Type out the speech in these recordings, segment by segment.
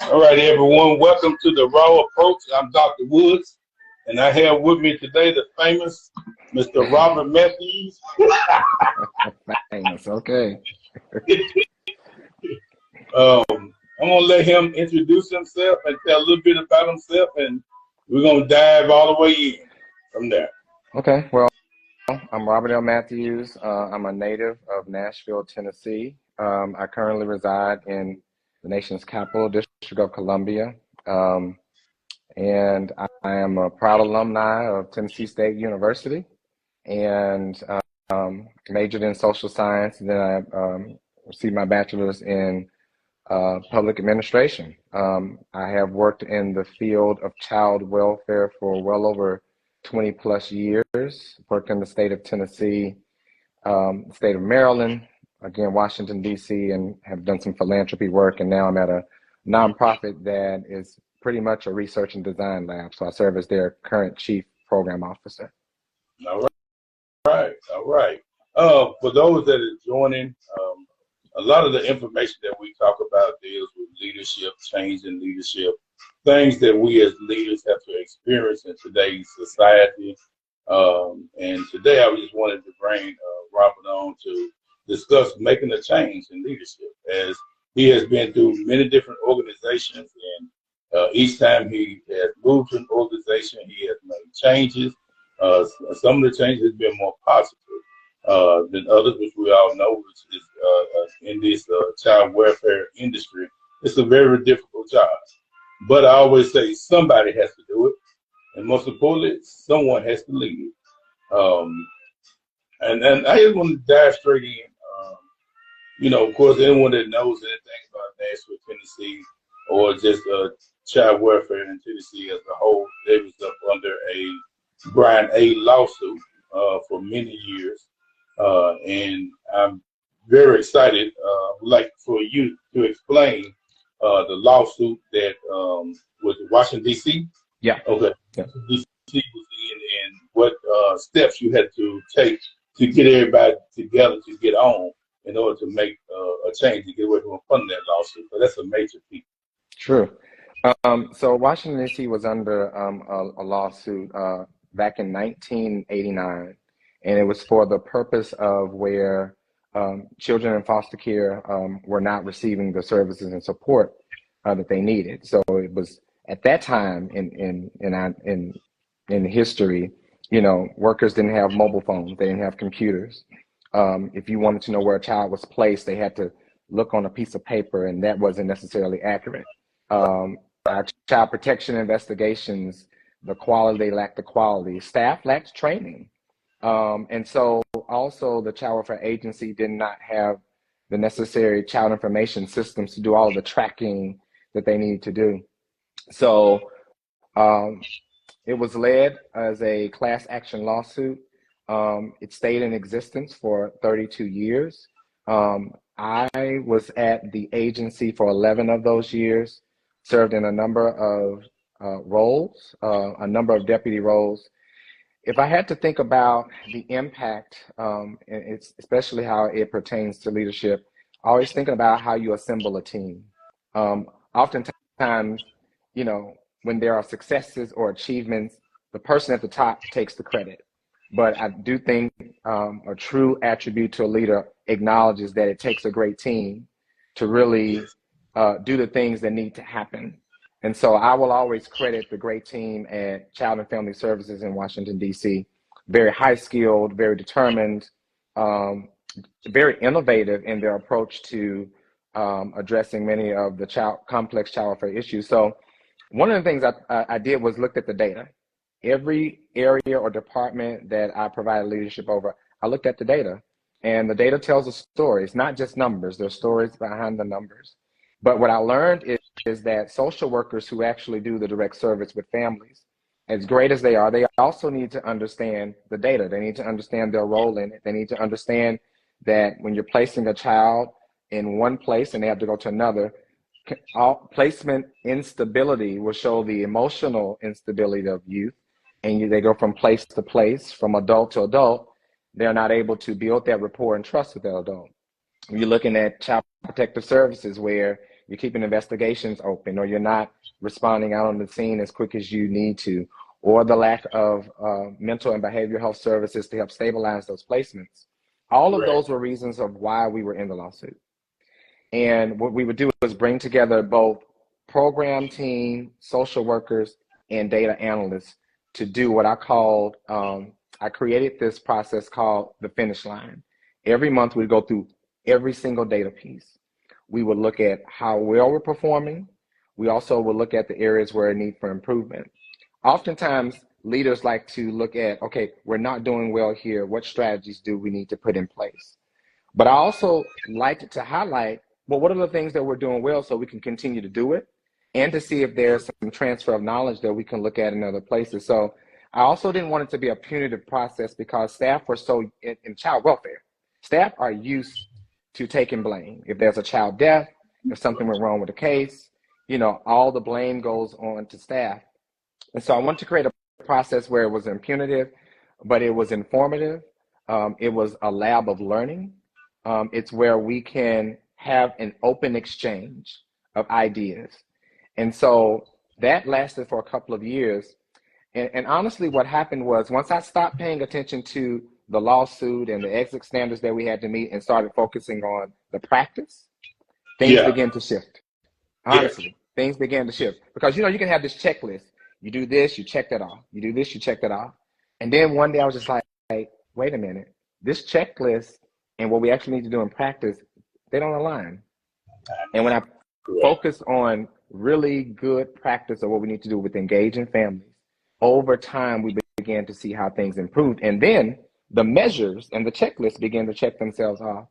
All right, everyone. Welcome to the Raw Approach. I'm Dr. Woods, and I have with me today the famous Mr. Robert Matthews. Famous, okay. I'm gonna let him introduce himself and tell a little bit about himself, and we're gonna dive all the way in from there. Okay, well, I'm Robert L. Matthews. I'm a native of Nashville, Tennessee. I currently reside in the nation's capital, District of Columbia, and I am a proud alumni of Tennessee State University, and majored in social science. And then I received my bachelor's in public administration. I have worked in the field of child welfare for well over 20 plus years, worked in the state of Tennessee, the state of Maryland, again, Washington, D.C., and have done some philanthropy work. And now I'm at a nonprofit that is pretty much a research and design lab. So I serve as their current chief program officer. All right. For those that are joining, a lot of the information that we talk about deals with leadership, change in leadership, things that we as leaders have to experience in today's society. And today I just wanted to bring Robert on to discuss making a change in leadership, as he has been through many different organizations, and each time he has moved to an organization, he has made changes. Some of the changes have been more positive than others, which we all know, which is in this child welfare industry. It's a very difficult job. But I always say somebody has to do it, and most importantly, someone has to lead it. And I just want to dive straight in. Of course, anyone that knows anything about Nashville, Tennessee, or just child welfare in Tennessee as a whole, they was up under a Brian A. lawsuit for many years. And I'm very excited. Would like for you to explain the lawsuit that was Washington, D.C. Yeah. Okay. Yeah. D.C. was in, and what steps you had to take to get everybody together to get on in order to make a change to get away from funding that lawsuit. So that's a major piece. True. So Washington, D.C. was under a lawsuit back in 1989, and it was for the purpose of where children in foster care were not receiving the services and support that they needed. So it was at that time in history, workers didn't have mobile phones, they didn't have computers. If you wanted to know where a child was placed, they had to look on a piece of paper, and that wasn't necessarily accurate. Child protection investigations, they lacked the quality. Staff lacked training. And so also the Child Welfare Agency did not have the necessary child information systems to do all of the tracking that they need to do. So it was led as a class action lawsuit. It stayed in existence for 32 years. I was at the agency for 11 of those years, served in a number of roles, a number of deputy roles. If I had to think about the impact, it's especially how it pertains to leadership, always thinking about how you assemble a team. Oftentimes, when there are successes or achievements, the person at the top takes the credit. But I do think a true attribute to a leader acknowledges that it takes a great team to really do the things that need to happen. And so I will always credit the great team at Child and Family Services in Washington, D.C. Very high skilled, very determined, very innovative in their approach to addressing many of the complex child welfare issues. So one of the things I did was looked at the data. Every area or department that I provided leadership over, I looked at the data, and the data tells a story. It's not just numbers, there's stories behind the numbers. But what I learned is that social workers who actually do the direct service with families, as great as they are, they also need to understand the data. They need to understand their role in it. They need to understand that when you're placing a child in one place and they have to go to another, placement instability will show the emotional instability of youth. And they go from place to place, from adult to adult, they're not able to build that rapport and trust with that adult. You're looking at child protective services where you're keeping investigations open, or you're not responding out on the scene as quick as you need to, or the lack of mental and behavioral health services to help stabilize those placements. All of those were reasons of why we were in the lawsuit. And what we would do was bring together both program team, social workers, and data analysts to do what I called, I created this process called the finish line. Every month we'd go through every single data piece. We would look at how well we're performing. We also would look at the areas where a need for improvement. Oftentimes, leaders like to look at, okay, we're not doing well here. What strategies do we need to put in place? But I also like to highlight, well, what are the things that we're doing well so we can continue to do it, and to see if there's some transfer of knowledge that we can look at in other places. So I also didn't want it to be a punitive process, because staff were so in child welfare. Staff are used to taking blame. If there's a child death, if something went wrong with the case, you know, all the blame goes on to staff. And so I wanted to create a process where it was impunitive, but it was informative. It was a lab of learning. It's where we can have an open exchange of ideas. And so that lasted for a couple of years. And honestly, what happened was, once I stopped paying attention to the lawsuit and the exit standards that we had to meet and started focusing on the practice, things began to shift. Honestly, things began to shift. Because, you know, you can have this checklist. You do this, you check that off. You do this, you check that off. And then one day I was just like, wait a minute. This checklist and what we actually need to do in practice, they don't align. And when I focus on really good practice of what we need to do with engaging families, over time we began to see how things improved. And then the measures and the checklists began to check themselves off.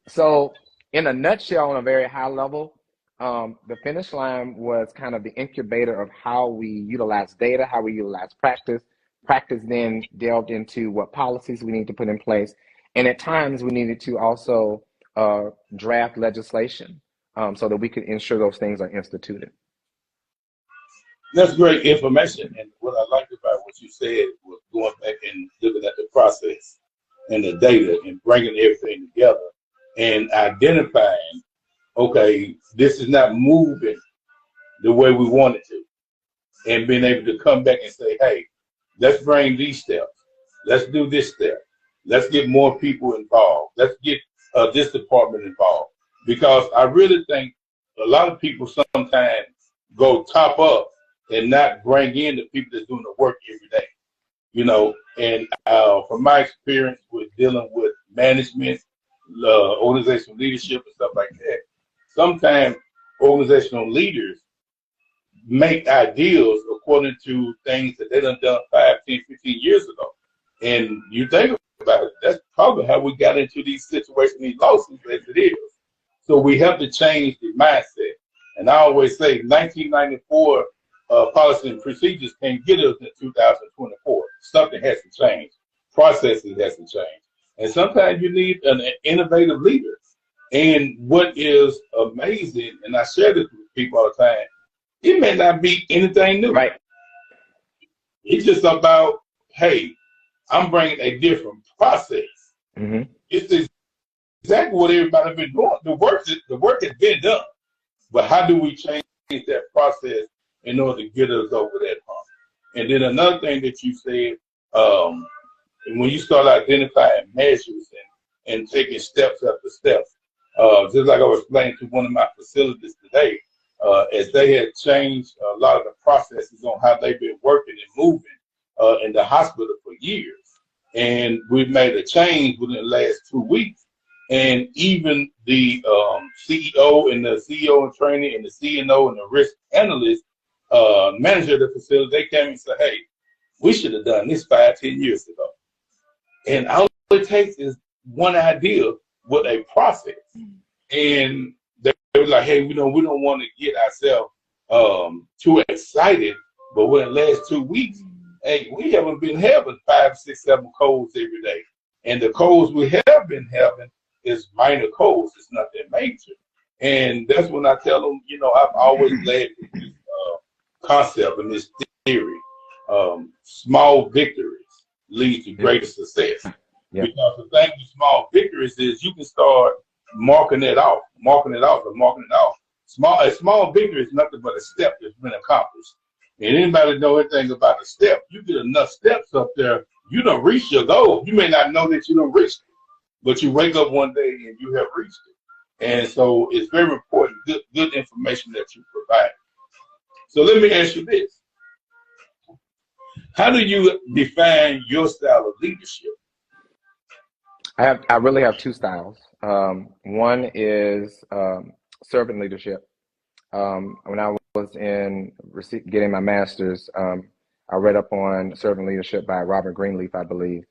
So in a nutshell, on a very high level, the finish line was kind of the incubator of how we utilize data, how we utilize practice. Practice then delved into what policies we need to put in place. And at times we needed to also draft legislation so that we could ensure those things are instituted. That's great information. And what I liked about what you said was going back and looking at the process and the data and bringing everything together and identifying, okay, this is not moving the way we want it to. And being able to come back and say, hey, let's bring these steps. Let's do this step. Let's get more people involved. Let's get this department involved. Because I really think a lot of people sometimes go top up and not bring in the people that's doing the work every day. You know, and from my experience with dealing with management, organizational leadership and stuff like that, sometimes organizational leaders make ideals according to things that they done 5, 10, 15 years ago. And you think about it, that's probably how we got into these situations, these lawsuits as it is. So we have to change the mindset. And I always say 1994 policy and procedures can't get us in 2024. Something has to change. Processes has to change. And sometimes you need an innovative leader. And what is amazing, and I share this with people all the time, it may not be anything new. Right. It's just about, hey, I'm bringing a different process. Mm-hmm. It's exactly what everybody's been doing. The work has been done. But how do we change that process in order to get us over that hump? And then another thing that you said, when you start identifying measures and taking steps after steps, just like I was explaining to one of my facilities today, as they had changed a lot of the processes on how they've been working and moving in the hospital for years. And we've made a change within the last 2 weeks. And even the CEO and the CEO in training and the CNO and the risk analyst manager of the facility, they came and said, hey, we should have done this 5, 10 years ago. And all it takes is one idea with a process. And they were like, hey, we don't want to get ourselves too excited, but within the last 2 weeks, hey, we haven't been having 5, 6, 7 colds every day. And the colds we have been having is minor colds. It's nothing major. And that's when I tell them, I've always led with this concept and this theory. Small victories lead to greater success. Yeah. Because the thing with small victories is you can start marking it off, and marking it off. A small victory is nothing but a step that's been accomplished. And anybody know anything about a step, you get enough steps up there, you don't reach your goal. You may not know that you don't reach it, but you wake up one day and you have reached it. And so it's very important, good information that you provide. So let me ask you this. How do you define your style of leadership? I really have two styles. One is servant leadership. When I was getting my master's, I read up on servant leadership by Robert Greenleaf, I believe.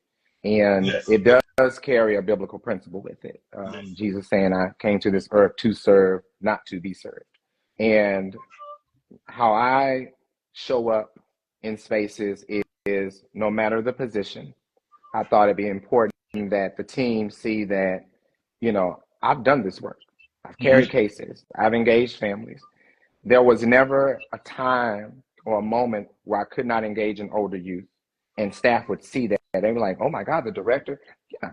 And yes, it does carry a biblical principle with it. Yes. Jesus saying, I came to this earth to serve, not to be served. And how I show up in spaces is no matter the position, I thought it'd be important that the team see that, you know, I've done this work. I've carried cases. I've engaged families. There was never a time or a moment where I could not engage an older youth, and staff would see that. They were like, oh my God, the director? Yeah,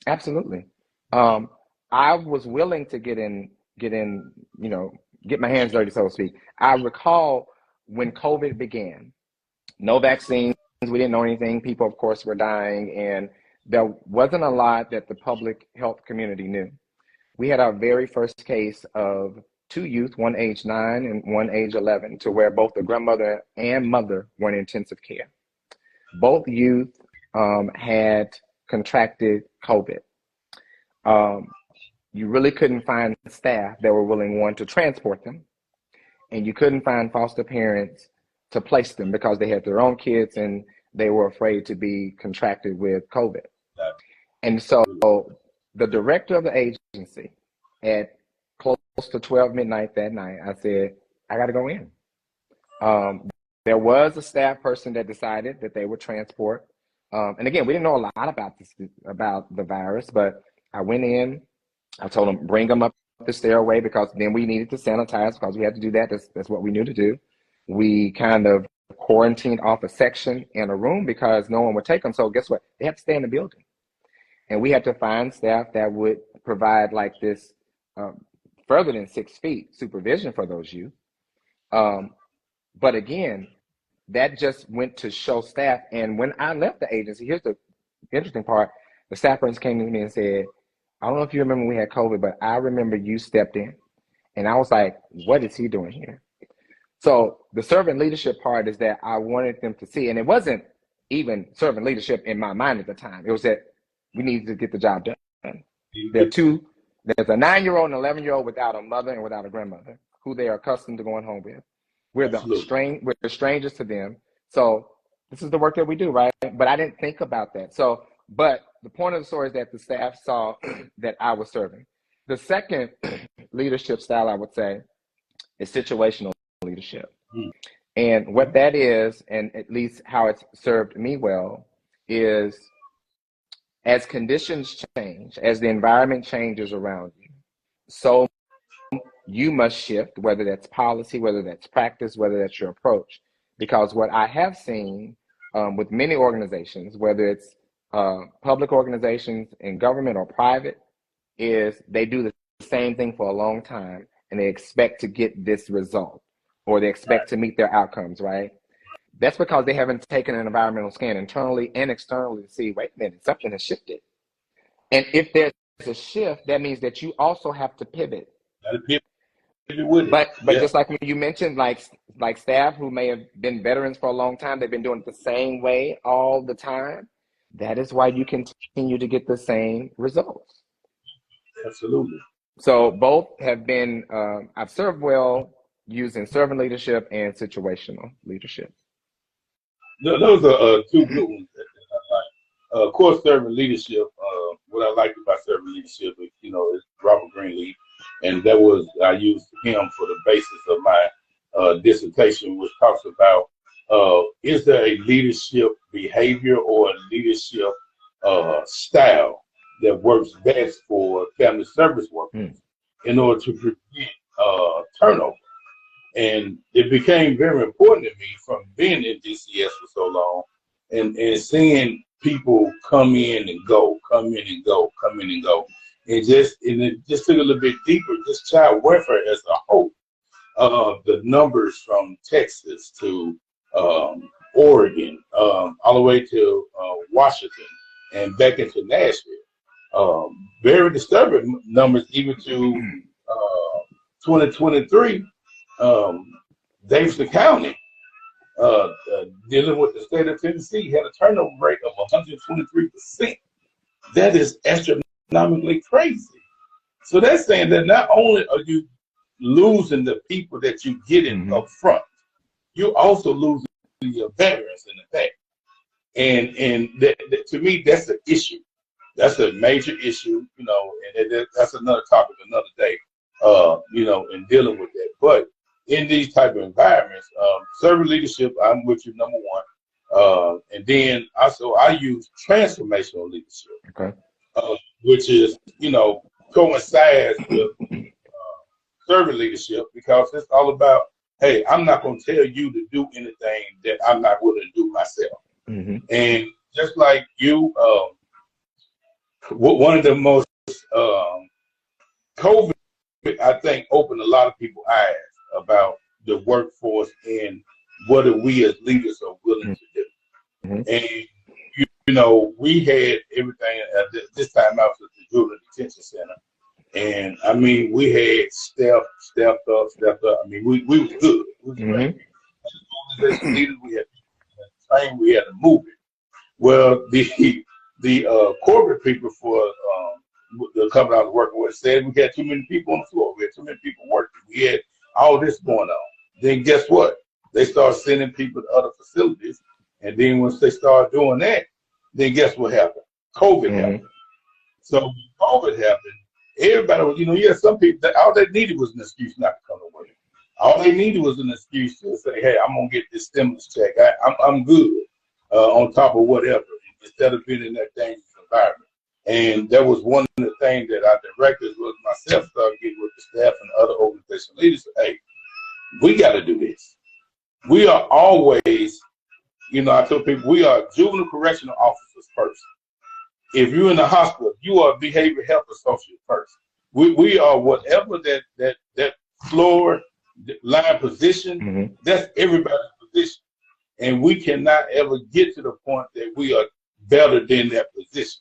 absolutely. I was willing to get in, you know, get my hands dirty, so to speak. I recall when COVID began, no vaccines, we didn't know anything. People, of course, were dying, and there wasn't a lot that the public health community knew. We had our very first case of two youth, one age 9 and one age 11, to where both the grandmother and mother were in intensive care. Both youth had contracted COVID. You really couldn't find staff that were willing, one, to transport them, and you couldn't find foster parents to place them because they had their own kids and they were afraid to be contracted with COVID. And so the director of the agency, at close to 12 midnight that night, I said, I got to go in. There was a staff person that decided that they would transport. And again, we didn't know a lot about the virus, but I went in. I told them, bring them up the stairway, because then we needed to sanitize because we had to do that. That's what we knew to do. We kind of quarantined off a section in a room because no one would take them. So guess what? They had to stay in the building. And we had to find staff that would provide like this further than 6 feet supervision for those youth. But again, that just went to show staff. And when I left the agency, here's the interesting part. The staff person came to me and said, I don't know if you remember when we had COVID, but I remember you stepped in. And I was like, what is he doing here? So the servant leadership part is that I wanted them to see, and it wasn't even servant leadership in my mind at the time. It was that we needed to get the job done. There's a 9-year-old and 11-year-old without a mother and without a grandmother who they are accustomed to going home with. We're the strangers to them. So this is the work that we do, right? But I didn't think about that. So, but the point of the story is that the staff saw that I was serving. The second leadership style, I would say, is situational leadership. And what that is, and at least how it's served me well, is as conditions change, as the environment changes around you, so you must shift, whether that's policy, whether that's practice, whether that's your approach. Because what I have seen with many organizations, whether it's public organizations in government or private, is they do the same thing for a long time and they expect to get this result, or they expect to meet their outcomes, right? That's because they haven't taken an environmental scan internally and externally to see, wait a minute, something has shifted. And if there's a shift, that means that you also have to pivot. But just like when you mentioned, like staff who may have been veterans for a long time, they've been doing it the same way all the time. That is why you continue to get the same results. Absolutely. So both have been, I've served well using servant leadership and situational leadership. Those are two good ones that I like. Of course, servant leadership, what I like about servant leadership is, is Robert Greenleaf. And I used him for the basis of my dissertation, which talks about, is there a leadership behavior or a leadership style that works best for family service workers in order to prevent turnover? And it became very important to me from being in DCS for so long and seeing people come in and go, come in and go, come in and go. And it just took a little bit deeper, just child welfare as a whole. The numbers from Texas to Oregon, all the way to Washington and back into Nashville. Very disturbing numbers, even to 2023. Davidson County, dealing with the state of Tennessee, had a turnover rate of 123%. That is astronomically crazy. So that's saying that not only are you losing the people that you get in up front, you're also losing your veterans in the back. And that, to me, that's an issue. That's a major issue, you know, and that's another topic another day, you know, in dealing with that. But in these type of environments, servant leadership, I'm with you, number one. And then also I use transformational leadership, which is, you know, coincides with servant leadership, because it's all about, hey, I'm not going to tell you to do anything that I'm not willing to do myself. And just like you, one of the most COVID, I think, opened a lot of people's eyes about the workforce and what are we as leaders are willing to do. And you know, we had everything at this time. I was at the Juvenile Detention Center, and I mean, we had stepped up. I mean, we was good. We was great. Leaders, we had trained, we had to move it. Well, the corporate people for the company I was working with said we had too many people on the floor. We had too many people working. We had all this going on. Then guess what? They started sending people to other facilities. And then once they started doing that, then guess what happened? COVID happened. So when COVID happened, everybody was, you know, yeah, some people, all they needed was an excuse not to come to work. All they needed was an excuse to say, hey, I'm going to get this stimulus check. I'm good on top of whatever, instead of being in that dangerous environment. And that was one of the things that our directors was myself started getting with the staff and other organization leaders. Hey, we got to do this. We are always, you know, I tell people we are juvenile correctional officers first. If you're in the hospital, you are a behavioral health associate first. We are whatever that floor line position, that's everybody's position. And we cannot ever get to the point that we are better than that position.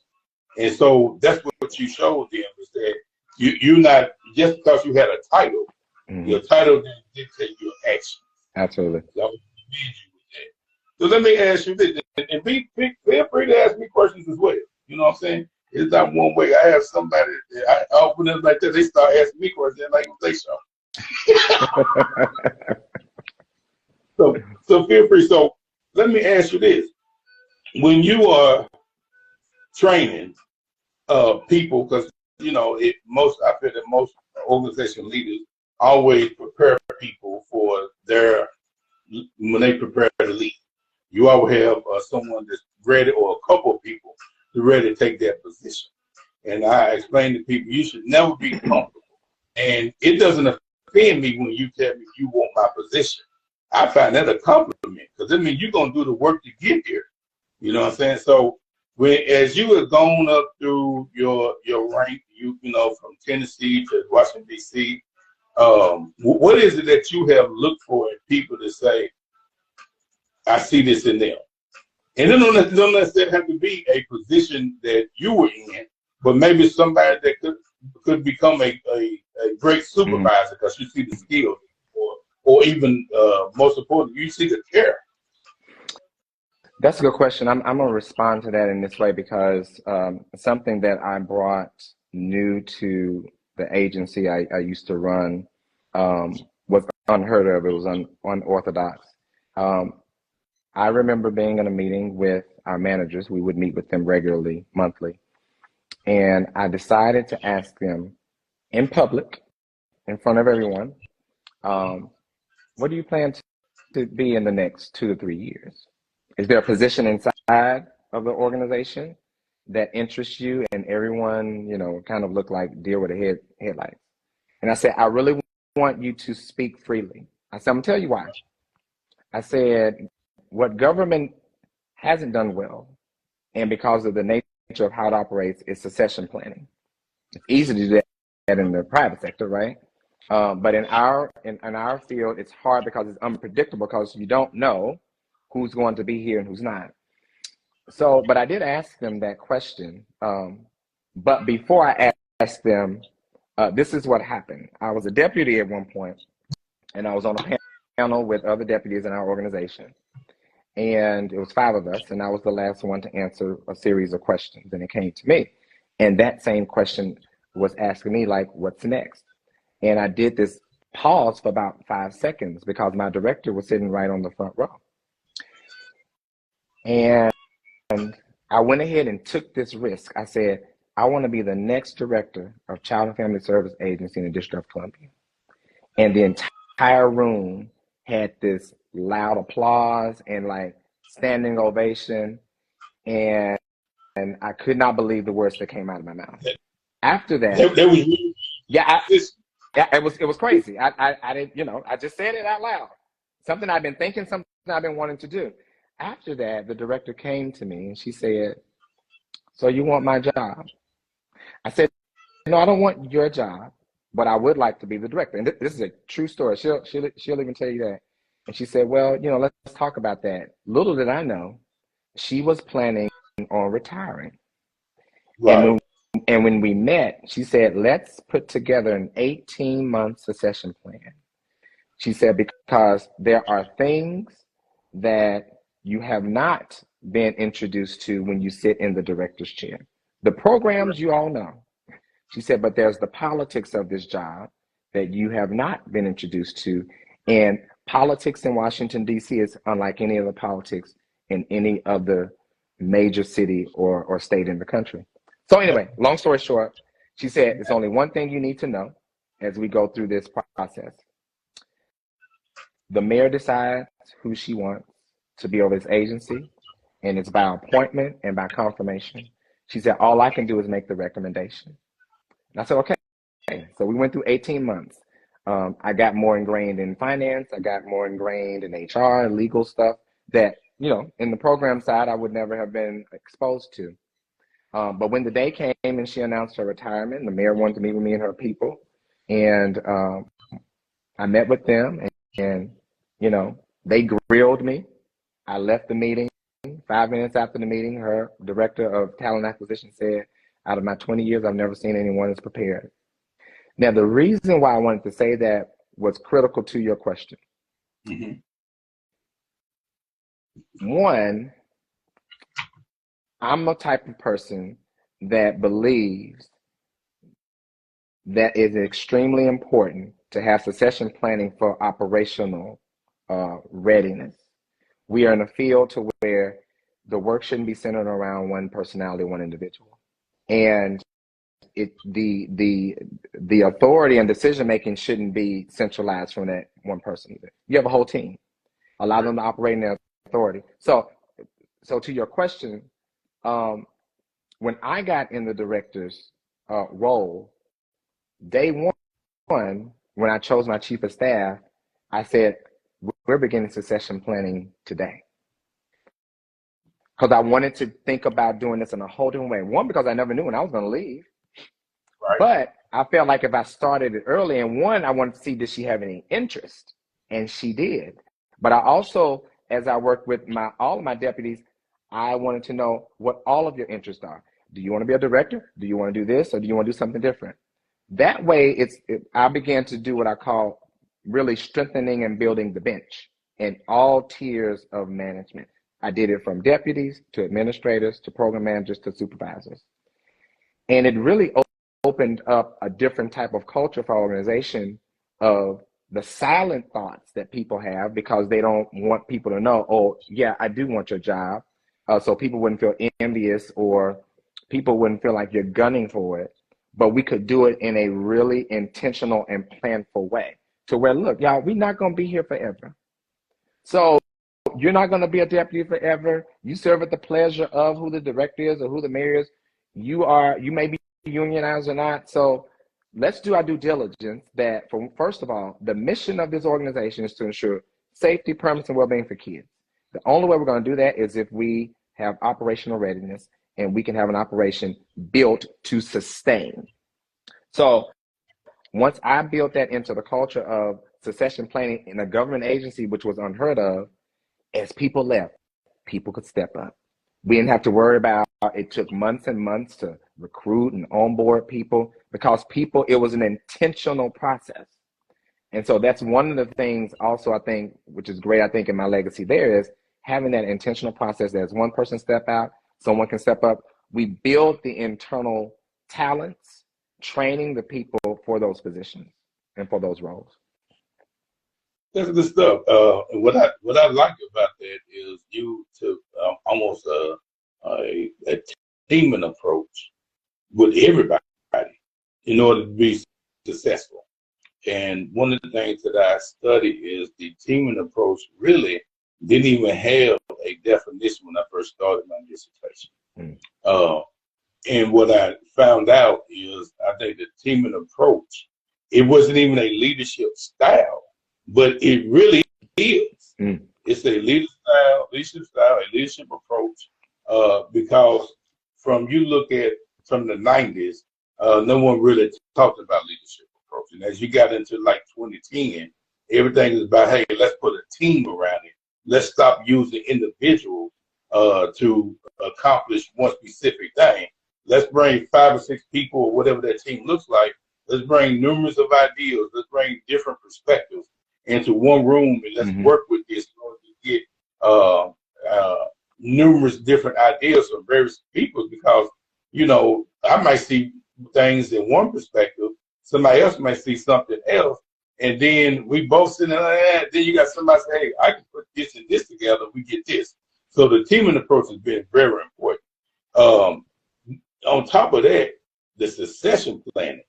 And so that's what you showed them, is that you're not, just because you had a title, your title didn't dictate your actions. Absolutely. So let me ask you this, and feel free to ask me questions as well. You know what I'm saying? It's not one way. I have somebody, I open it like that, they start asking me questions like they show. So feel free. So let me ask you this. When you are training people, because you know I feel that most organization leaders always prepare people for when they prepare to lead. You always have someone that's ready, or a couple of people that's ready to take that position. And I explain to people, you should never be comfortable. And it doesn't offend me when you tell me you want my position. I find that a compliment, because it means you're going to do the work to get here. You know what I'm saying? So as you have gone up through your rank, you know, from Tennessee to Washington, D.C., what is it that you have looked for in people to say, I see this in them? And it don't necessarily have to be a position that you were in, but maybe somebody that could become a great supervisor, because you see the skills, or even most important, you see the care. That's a good question. I'm going to respond to that in this way, because something that I brought new to the agency I used to run was unheard of. It was unorthodox. I remember being in a meeting with our managers. We would meet with them regularly, monthly. And I decided to ask them in public, in front of everyone, what do you plan to be in the next 2 to 3 years? Is there a position inside of the organization that interests you? And everyone, you know, kind of looked like deer with a headlights. And I said, I really want you to speak freely. I said, I'm gonna tell you why. I said, what government hasn't done well, and because of the nature of how it operates, is succession planning. It's easy to do that in the private sector, right? But in our field, it's hard because it's unpredictable because you don't know who's going to be here and who's not. So, but I did ask them that question. But before I asked them, this is what happened. I was a deputy at one point, and I was on a panel with other deputies in our organization. And it was 5 of us, and I was the last one to answer a series of questions, and it came to me. And that same question was asking me, like, what's next? And I did this pause for about 5 seconds because my director was sitting right on the front row. And I went ahead and took this risk. I said, I want to be the next director of Child and Family Service Agency in the District of Columbia. And the entire room had this loud applause and like standing ovation. And I could not believe the words that came out of my mouth. After that, it was crazy. I didn't, you know, I just said it out loud. Something I've been thinking, something I've been wanting to do. After that, the director came to me and she said, so you want my job? I said, no, I don't want your job, but I would like to be the director. And this is a true story. She'll even tell you that. And she said, well, you know, let's talk about that. Little did I know, she was planning on retiring. Right. And when we met, she said, let's put together an 18-month succession plan. She said, because there are things that you have not been introduced to when you sit in the director's chair. The programs you all know. She said, but there's the politics of this job that you have not been introduced to. And politics in Washington, D.C. is unlike any other politics in any other major city or state in the country. So anyway, long story short, she said, there's only one thing you need to know as we go through this process. The mayor decides who she wants to be over this agency, and it's by appointment and by confirmation. She said, all I can do is make the recommendation. And I said, okay. So we went through 18 months. I got more ingrained in finance. I got more ingrained in HR and legal stuff that, you know, in the program side, I would never have been exposed to. But when the day came and she announced her retirement, the mayor wanted to meet with me and her people. And I met with them and, you know, they grilled me. I left the meeting. 5 minutes after the meeting, her director of talent acquisition said, out of my 20 years, I've never seen anyone as prepared. Now, the reason why I wanted to say that was critical to your question. Mm-hmm. One, I'm a type of person that believes that it's extremely important to have succession planning for operational readiness. We are in a field to where the work shouldn't be centered around one personality, one individual. And the authority and decision making shouldn't be centralized from that one person either. You have a whole team. Allow them to operate in their authority. So to your question, when I got in the director's role, day one, when I chose my chief of staff, I said, we're beginning succession planning today. Because I wanted to think about doing this in a whole different way. One, because I never knew when I was going to leave. Right. But I felt like if I started it early, and one, I wanted to see, did she have any interest? And she did. But I also, as I worked with all of my deputies, I wanted to know what all of your interests are. Do you want to be a director? Do you want to do this? Or do you want to do something different? That way, I began to do what I call really strengthening and building the bench in all tiers of management. I did it from deputies to administrators to program managers to supervisors. And it really opened up a different type of culture for our organization of the silent thoughts that people have because they don't want people to know, oh, yeah, I do want your job. So people wouldn't feel envious or people wouldn't feel like you're gunning for it. But we could do it in a really intentional and planful way to where, look, y'all, we're not going to be here forever. So you're not going to be a deputy forever. You serve at the pleasure of who the director is or who the mayor is. You may be unionized or not. So let's do our due diligence that, first of all, the mission of this organization is to ensure safety, permanence, and well-being for kids. The only way we're going to do that is if we have operational readiness and we can have an operation built to sustain. So once I built that into the culture of succession planning in a government agency, which was unheard of, as people left, people could step up. We didn't have to worry about it. Took months and months to recruit and onboard people because it was an intentional process. And so that's one of the things also I think, which is great, I think in my legacy there is having that intentional process. As one person step out, someone can step up. We build the internal talents, training the people for those positions and for those roles. That's good stuff. And what I like about that is you took almost a teaming approach with everybody in order to be successful. And one of the things that I studied is the teaming approach really didn't even have a definition when I first started my dissertation. And what I found out is I think the teaming approach, it wasn't even a leadership style, but it really is. It's a leadership style, a leadership approach, because from the 90s, no one really talked about leadership approach. And as you got into like 2010, everything is about, hey, let's put a team around it. Let's stop using individuals to accomplish one specific thing. Let's bring 5 or 6 people or whatever that team looks like. Let's bring numerous of ideas. Let's bring different perspectives into one room and let's work with this in order to get numerous different ideas from various people, because, you know, I might see things in one perspective, somebody else might see something else, and then we both sit there, then you got somebody say, hey, I can put this and this together, we get this. So the teaming approach has been very important. On top of that, the succession planning.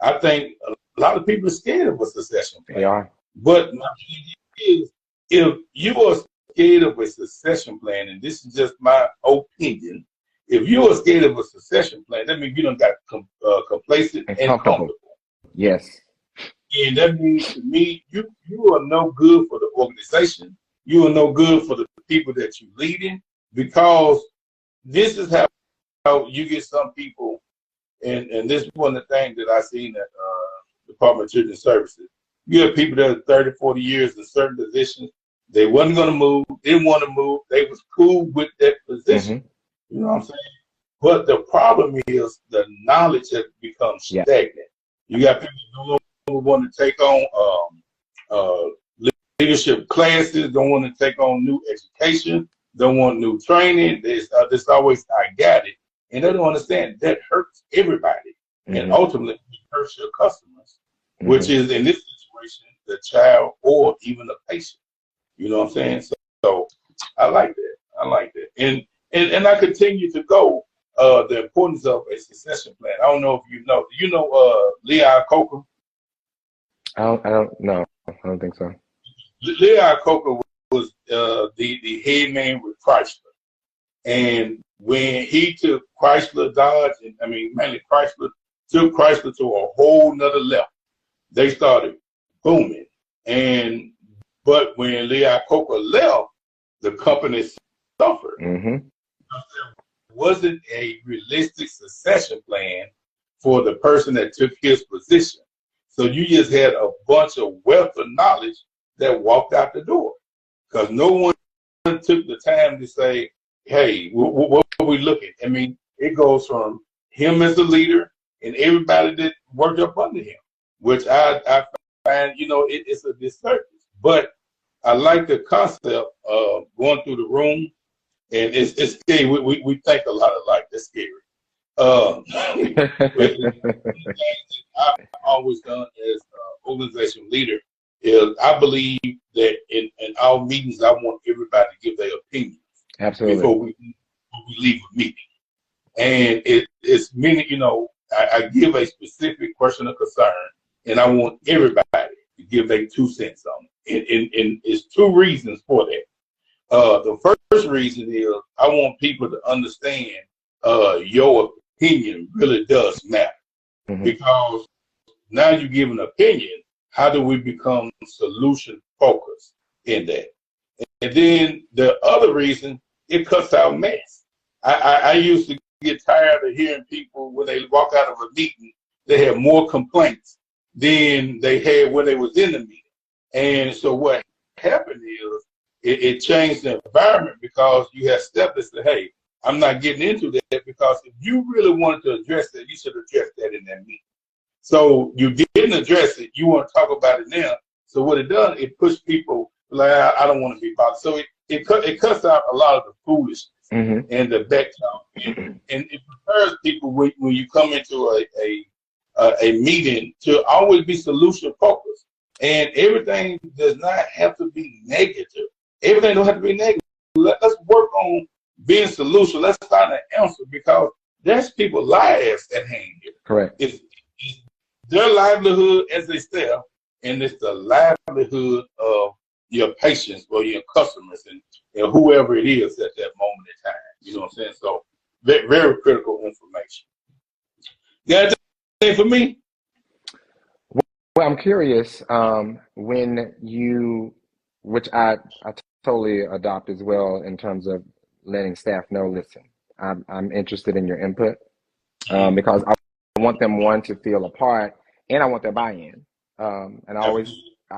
I think a lot of people are scared of a succession plan. They are. But my idea is, if you are scared of a succession plan, and this is just my opinion, if you are scared of a succession plan, that means you don't got complacent and comfortable. Yes. And that means to me, you are no good for the organization. You are no good for the people that you're leading, because this is how you get some people, and this is one of the things that I seen at Department of Children's Services. You have people that are 30, 40 years in certain positions. They wasn't going to move, didn't want to move. They was cool with that position. You know what I'm saying? But the problem is the knowledge has become stagnant. You got people who don't want to take on leadership classes, don't want to take on new education, don't want new training. There's always, I got it. And they don't understand that hurts everybody. And ultimately it hurts your customers, which is in this situation, the child or even the patient. You know what I'm saying? So I like that. I like that. And I continue to go the importance of a succession plan. I don't know if you know. Do you know Lee Iacocca? I don't know. I don't think so. Lee Iacocca was the head man with Chrysler. And when he took Chrysler, Dodge, and I mean mainly Chrysler, took Chrysler to a whole nother level. They started booming. But when Lee Iacocca left, the company suffered. There wasn't a realistic succession plan for the person that took his position. So you just had a bunch of wealth of knowledge that walked out the door, because no one took the time to say, hey, what are we looking? I mean, it goes from him as a leader and everybody that worked up under him, which I find, you know, it's a disservice. But I like the concept of going through the room, and it's scary. We think a lot alike. That's scary. One of the things that I've always done as an organizational leader is I believe that in our meetings, I want everybody to give their opinions. Absolutely. Before we leave a meeting. And it's many, you know, I give a specific question of concern, and I want everybody to give their 2 cents on it. And it's 2 reasons for that. The first reason is I want people to understand your opinion really does matter. Because now you give an opinion, how do we become solution focused in that? And then the other reason, it cuts out mess. I used to get tired of hearing people when they walk out of a meeting, they had more complaints than they had when they was in the meeting. And so what happened is it changed the environment because you had steps that said, hey, I'm not getting into that, because if you really wanted to address that, you should address that in that meeting. So you didn't address it. You want to talk about it now. So what it does, it pushes people like, I don't want to be bothered. So it cuts out a lot of the foolishness and the back talk, and it prepares people when you come into a meeting to always be solution focused. And everything does not have to be negative. Everything don't have to be negative. Let's work on being solution. Let's find an answer, because there's people's lives at hand here. Correct. It's their livelihood as they sell, and it's the livelihood of your patients or your customers and whoever it is at that moment in time. You know what I'm saying? So very, very critical information. Got anything for me? Well, I'm curious, when you, which I totally adopt as well in terms of letting staff know, listen, I'm interested in your input, because I want them, one, to feel a part, and I want their buy-in. And I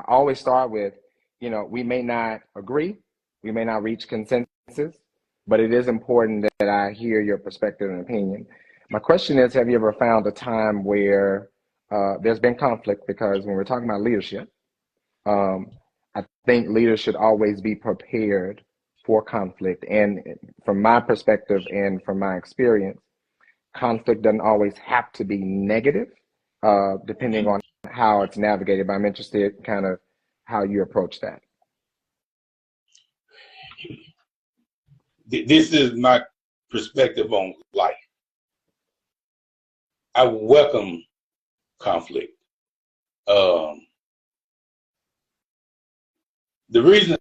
always start with, we may not agree, we may not reach consensus, but it is important that I hear your perspective and opinion. My question is, have you ever found a time where there's been conflict? Because when we're talking about leadership, I think leaders should always be prepared for conflict. And from my perspective and from my experience, conflict doesn't always have to be negative, depending on how it's navigated. But I'm interested kind of how you approach that. This is my perspective on life. I welcome conflict. The reason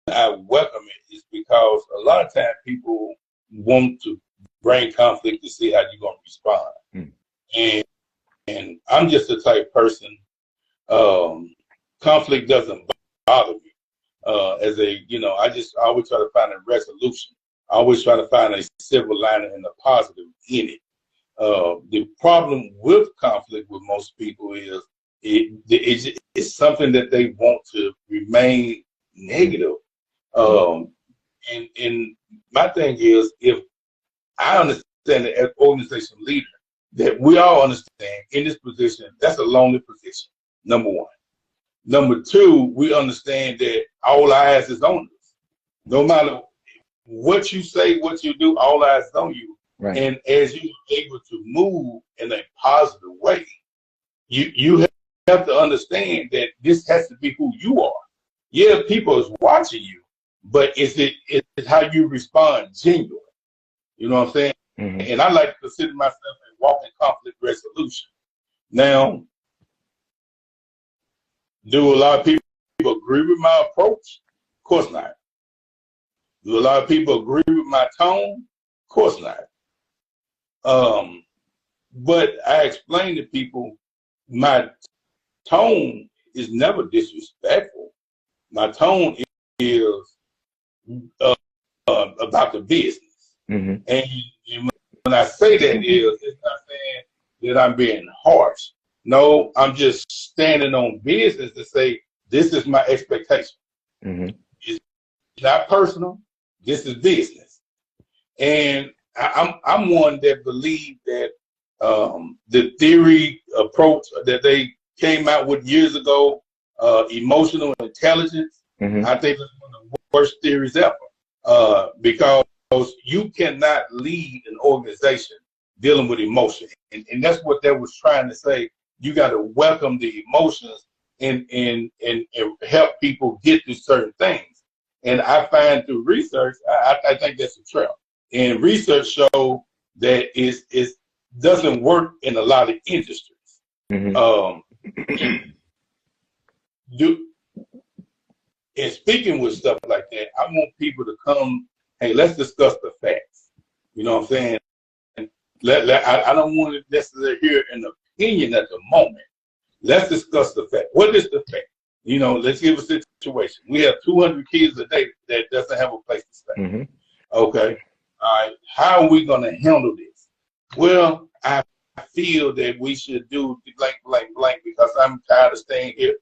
I welcome it is because a lot of times people want to bring conflict to see how you're going to respond. And I'm just the type of person, conflict doesn't bother me. I always try to find a resolution. I always try to find a silver lining and a positive in it. The problem with conflict with most people is it's something that they want to remain negative. And my thing is, if I understand that as organization leader, that we all understand in this position, that's a lonely position, number one. Number two, we understand that all eyes is on us. No matter what you say, what you do, all eyes is on you. Right. And as you're able to move in a positive way, you have to understand that this has to be who you are. Yeah, people is watching you, but it's how you respond genuinely. You know what I'm saying? And I like to consider myself a walking conflict resolution. Now, do a lot of people agree with my approach? Of course not. Do a lot of people agree with my tone? Of course not. But I explain to people my tone is never disrespectful. My tone is about the business. And when I say that, it's not saying that I'm being harsh. No, I'm just standing on business to say this is my expectation. It's not personal. This is business. And I'm one that believe that the theory approach that they came out with years ago, emotional intelligence, I think it's one of the worst theories ever, because you cannot lead an organization dealing with emotion. And that's what they was trying to say. You got to welcome the emotions and help people get through certain things. And I find through research, I think that's a trap. And research show that it doesn't work in a lot of industries. And speaking with stuff like that, I want people to come, hey, let's discuss the facts. You know what I'm saying? I don't want to necessarily hear an opinion at the moment. Let's discuss the fact. What is the fact? Let's give a situation. We have 200 kids a day that doesn't have a place to stay. Okay. All right. How are we going to handle this? Well, I feel that we should do blank, blank, blank because I'm tired of staying here.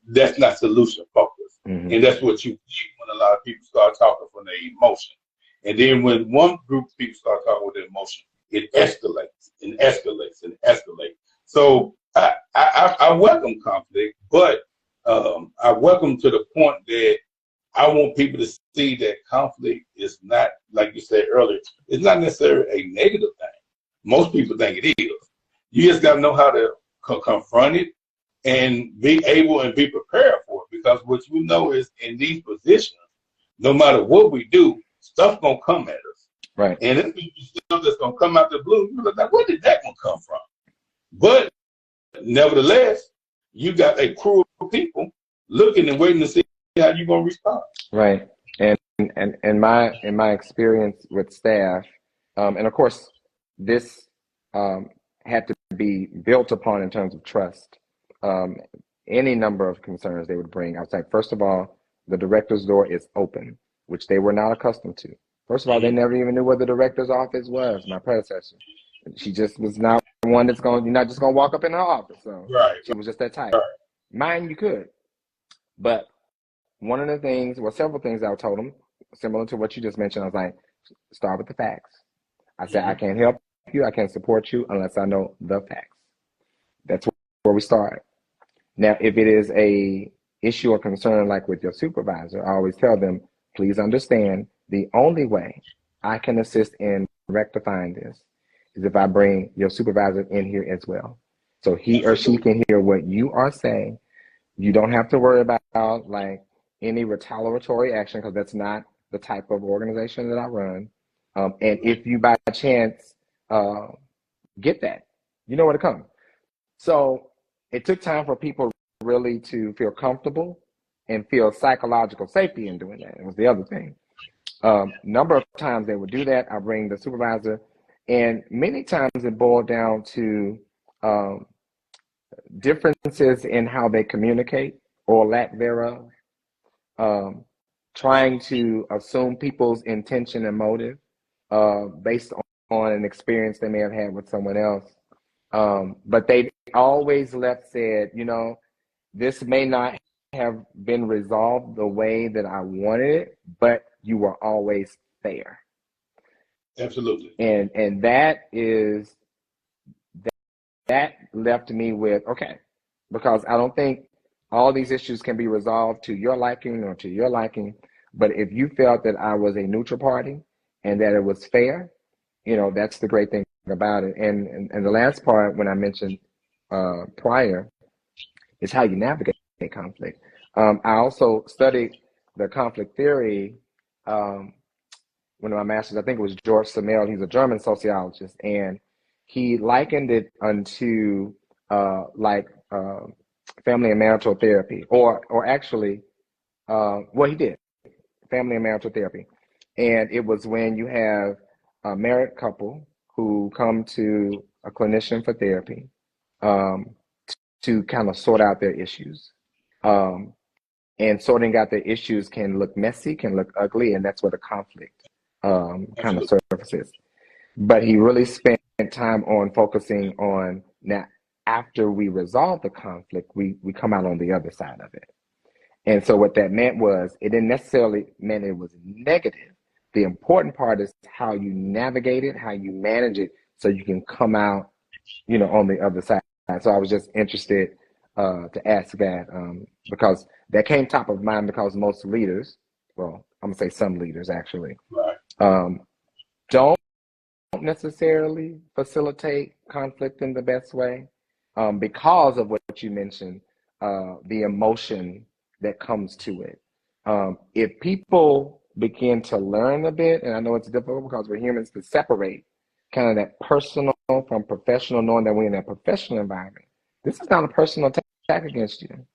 That's not solution focused. Mm-hmm. And that's what you get when a lot of people start talking from their emotion. And then when one group of people start talking with their emotion, it escalates and escalates and escalates. So I welcome conflict, but I welcome to the point that I want people to see that conflict is not, like you said earlier, it's not necessarily a negative thing. Most people think it is. You just got to know how to confront it and be able and be prepared for it. Because what you know is in these positions, no matter what we do, stuff gonna come at us. Right. And it's stuff that's gonna come out the blue. You're like, where did that one come from? But nevertheless, you got a crew of people looking and waiting to see how you're gonna respond. Right. And in my experience with staff, and of course, this had to be built upon in terms of trust. Any number of concerns they would bring. I was like, first of all, the director's door is open, which they were not accustomed to. First of all, they never even knew where the director's office was, my predecessor. She just was not one that's you're not just going to walk up in her office. So right. She was just that type. Right. Mine, you could. But one of the things, well, several things I told them, similar to what you just mentioned, I was like, start with the facts. I said, I can't help you, I can't support you unless I know the facts. That's where we start. Now, if it is a issue or concern like with your supervisor, I always tell them, please understand the only way I can assist in rectifying this is if I bring your supervisor in here as well. So he or she can hear what you are saying. You don't have to worry about like any retaliatory action because that's not the type of organization that I run. And if you by chance get that, you know where to come. So it took time for people really to feel comfortable and feel psychological safety in doing that. It was the other thing. Number of times they would do that. I bring the supervisor, and many times it boiled down to differences in how they communicate or lack thereof, trying to assume people's intention and motive based on an experience they may have had with someone else. But they always said, this may not have been resolved the way that I wanted it, but you were always fair. Absolutely. And that left me with, okay, because I don't think all these issues can be resolved to your liking or to your liking, but if you felt that I was a neutral party and that it was fair, that's the great thing about it. And the last part, when I mentioned prior, is how you navigate conflict. I also studied the conflict theory. One of my masters, I think it was George Simmel. He's a German sociologist, and he likened it unto family and marital therapy, or actually, he did family and marital therapy, and it was when you have a married couple who come to a clinician for therapy to kind of sort out their issues. And sorting out their issues can look messy, can look ugly, and that's where the conflict kind of surfaces. But he really spent time on focusing on now, after we resolve the conflict, we come out on the other side of it. And so what that meant was, it didn't necessarily mean it was negative. The important part is how you navigate it, how you manage it, so you can come out, on the other side. So I was just interested to ask that because that came top of mind because most leaders, well, I'm gonna say some leaders actually, right. Don't necessarily facilitate conflict in the best way because of what you mentioned, the emotion that comes to it. If people begin to learn a bit, and I know it's difficult because we're humans, to separate kind of that personal from professional, knowing that we're in a professional environment. This is not a personal attack against you.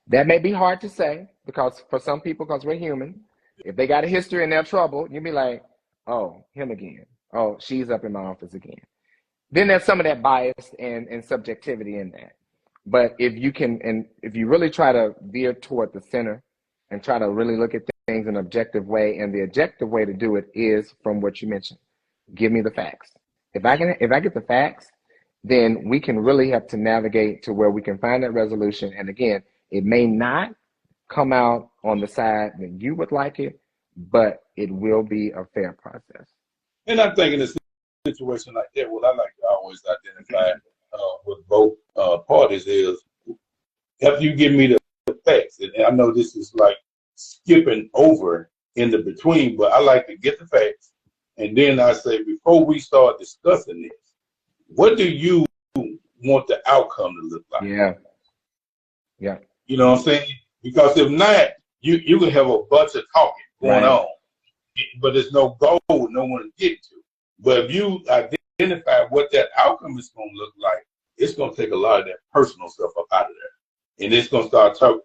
That may be hard to say because for some people, because we're human, if they got a history and they're trouble, you'd be like, oh, him again. Oh, she's up in my office again. Then there's some of that bias and subjectivity in that. But if you can, and if you really try to veer toward the center and try to really look at things in an objective way, and the objective way to do it is from what you mentioned. Give me the facts. If I get the facts, then we can really help to navigate to where we can find that resolution. And again, it may not come out on the side that you would like it, but it will be a fair process. And I think in a situation like that, what I like to always identify with both parties is, after you give me the facts, and I know this is like skipping over in the between, but I like to get the facts, and then I say, before we start discussing this, what do you want the outcome to look like? Yeah. Yeah. You know what I'm saying? Because if not, you can have a bunch of talking going on, but there's no goal, no one to get to. But if you identify what that outcome is going to look like, it's going to take a lot of that personal stuff up out of there. And it's going to start talking,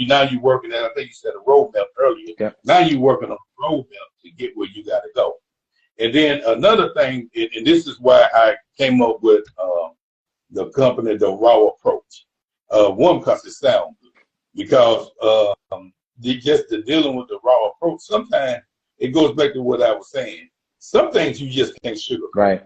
now you're working at, I think you said a roadmap earlier. Yeah. Now you're working on a roadmap to get where you got to go. And then another thing, and this is why I came up with the company, the Raw Approach. One, because it sounds good. Because just the dealing with the Raw Approach, sometimes it goes back to what I was saying. Some things you just can't sugarcoat. Right.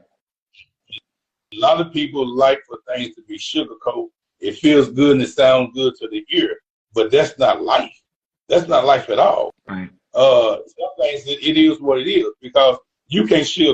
A lot of people like for things to be sugarcoat. It feels good and it sounds good to the ear, but that's not life. That's not life at all. Right. Some things, it is what it is, because you can't sugarcoat